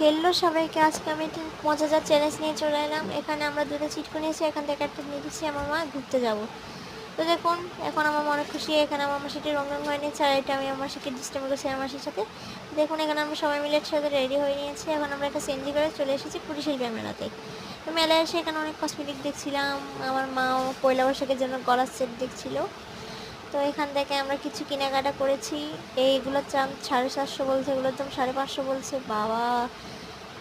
Hello সবাইকে, আজকে আমি একটু মজাদার চ্যালেঞ্জ নিয়ে চলে এলাম। এখানে আমরা দুটো চিটকু নিয়েছি, এখান থেকে একটা নিয়ে দিচ্ছি আমার মা ঘুরতে যাব। তো দেখুন, এখন আমার মনে খুশি, এখানে আমার মাসিটি রঙ হয়ে নিয়েছে, আর এটা আমি আমার মাসিকে ডিস্টার্ব করছি আমার মাসির সাথে। দেখুন, এখানে আমরা সবাই মিলে একসাথে রেডি হয়ে নিয়েছি। এখন আমরা একটা চেঞ্জি করে চলে এসেছি কুটিশিল্পের মেলাতে। তো মেলায় এসে এখানে অনেক কসমেটিক দেখছিলাম। আমার মাও পয়লা বৈশাখের জন্য গলার সেট দেখছিল। তো এখান থেকে আমরা কিছু কেনাকাটা করেছি। এইগুলোর দাম 450 বলছে, এগুলোর দাম 550 বলছে। বাবা,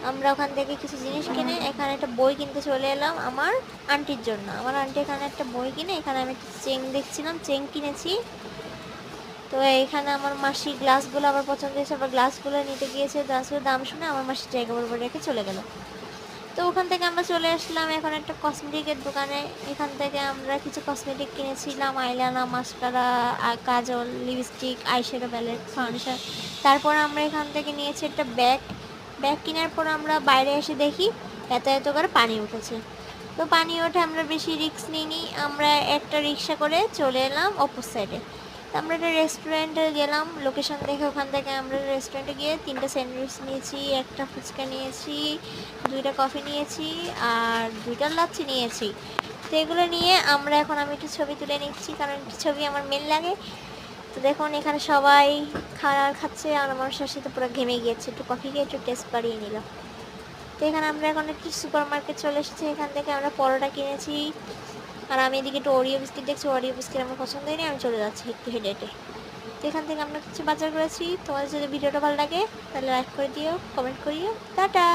আমরা ওখান থেকে কিছু জিনিস কিনে এখানে একটা বই কিনতে চলে এলাম আমার আন্টির জন্য। আমার আন্টি এখানে একটা বই কিনে, এখানে আমি একটা চেন দেখছিলাম, চেন কিনেছি। তো এইখানে আমার মাসি গ্লাসগুলো আবার পছন্দ হয়েছে, আবার গ্লাসগুলো নিতে গিয়েছে। গ্লাসগুলোর দাম শুনে আমার মাসির জায়গা বরাবর রেখে চলে গেল। তো ওখান থেকে আমরা চলে আসলাম এখন একটা কসমেটিকের দোকানে। এখান থেকে আমরা কিছু কসমেটিক কিনেছিলাম, আইলাইনার, মাস্কারা, কাজল, লিপস্টিক, আইশ্যাডো প্যালেট, ফাউন্ডেশন। তারপর আমরা এখান থেকে নিয়েছি একটা ব্যাগ। কেনার পর আমরা বাইরে এসে দেখি এত এত করে পানি উঠেছে। তো পানি ওঠে, আমরা বেশি রিস্ক নিইনি, আমরা একটা রিক্সা করে চলে এলাম অপর সাইডে। তো আমরা একটা রেস্টুরেন্টে গেলাম, লোকেশন দেখে ওখান থেকে আমরা রেস্টুরেন্টে গিয়ে 3টা স্যান্ডউইচ নিয়েছি, একটা ফুচকা নিয়েছি, 2টা কফি নিয়েছি, আর 2টা লাচ্ছি নিয়েছি। তো এগুলো নিয়ে আমরা এখন আমি একটু ছবি তুলে নিচ্ছি, কারণ ছবি আমার মেন লাগে। তো দেখুন, এখানে সবাই খাচ্ছে, আর আমার শাশুড়ি তো পুরো ঘেমে গিয়েছে, একটু কফি খেয়ে একটু টেস্ট বাড়িয়ে নিল। তো এখানে আমরা এখন একটু সুপার মার্কেট চলে এসেছি, এখান থেকে আমরা পরোটা কিনেছি। আর আমি এদিকে একটু ওরিও বিস্কিট দেখছি, ওরিও বিস্কিট আমার পছন্দ হয়নি, আমি চলে যাচ্ছি একটু হেঁটে হেঁটে। তো এখান থেকে আমরা কিছু বাজার করেছি। তোমাদের যদি ভিডিওটা ভালো লাগে তাহলে লাইক করে দিও, কমেন্ট করিও। টাটা।